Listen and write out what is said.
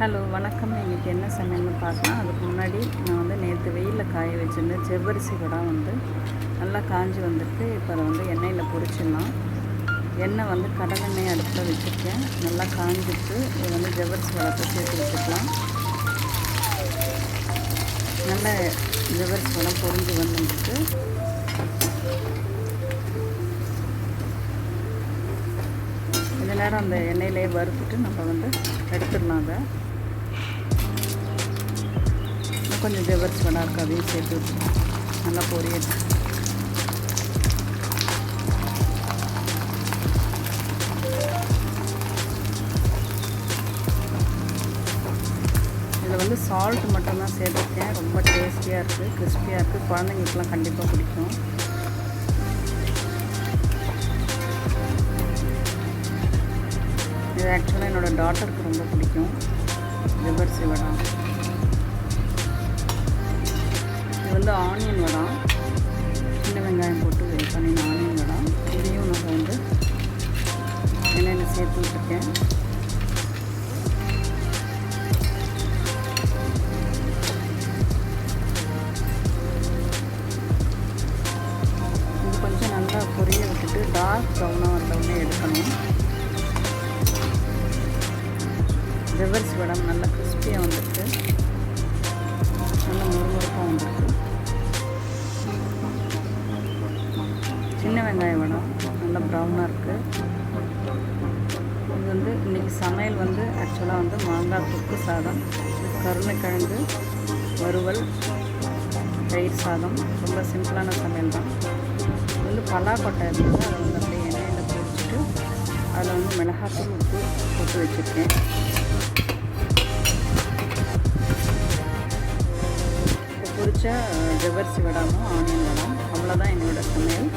Hello வணக்கம். இன்றைக்கி என்ன சமையல்னு பார்க்கலாம். அதுக்கு முன்னாடி நான் வந்து நேற்று வெயிலில் காய வச்சுருந்தேன் ஜவ்வரிசி வடை வந்து நல்லா காஞ்சி வந்துருக்கு. இப்போ அதை வந்து எண்ணெயில் பொரிச்சிடலாம். எண்ணெய் வந்து கடலெண்ணெய் அடுப்பில் வச்சுருக்கேன். நல்லா காஞ்சிட்டு இதை வந்து ஜவ்வரிசி வடத்தை சேர்த்து வச்சுக்கலாம். நல்லா ஜவ்வரிசி வடை பொரிஞ்சு வந்துட்டு இந்த நேரம் அந்த எண்ணெயிலே வறுத்துட்டு நம்ம வந்து எடுத்துடலாம். அதை கொஞ்சம் ஜவ்வரிசி வடை இருக்குது, அதையும் சேர்த்து வச்சுக்கலாம். நல்லா பொரியட்டு இதில் வந்து சால்ட் மட்டும்தான் சேர்த்துருக்கேன். ரொம்ப டேஸ்டியாக இருக்குது, கிறிஸ்பியாக இருக்குது. குழந்தைங்களுக்குலாம் கண்டிப்பாக பிடிக்கும். இது ஆக்சுவலாக என்னோடய டாட்டருக்கு ரொம்ப பிடிக்கும் ஜவ்வரிசி வடை. இது வந்து ஆனியன் வடை, சின்ன வெங்காயம் போட்டு பண்ணின ஆனியன் வடை. இதையும் நம்ம வந்து எண்ணெயில் சேர்த்து விட்டுருக்கேன். இது கொஞ்சம் நல்லா பொரிய விட்டுட்டு டார்க் ப்ரௌனாக வந்தவுடனே எடுக்கணும். ஜவ்வரிசி வடை நல்லா கிறிஸ்பியாக வந்துருக்கு, நல்லா முறுமுறுப்பாக வந்துருக்கு. சின்ன வெங்காய வடை நல்லா ப்ரௌனாக இருக்குது. இது வந்து இன்றைக்கி சமையல் வந்து ஆக்சுவலாக வந்து மாங்காய் தொக்கு சாதம், கருணைக்கிழங்கு வறுவல், தயிர் சாதம். ரொம்ப சிம்பிளான சமையல் தான். இது வந்து பலாக்கொட்டை இருந்தது, அதை வந்து அப்படியே எண்ணெயில் பொரிச்சிட்டு அதில் வந்து மிளகாத்தூள் உப்பு போட்டு வச்சுருக்கேன். பொரிச்ச ஜவ்வரிசி வடாமும் ஆனியன் வடம். அவ்வளோதான் என்னோடய சமையல்.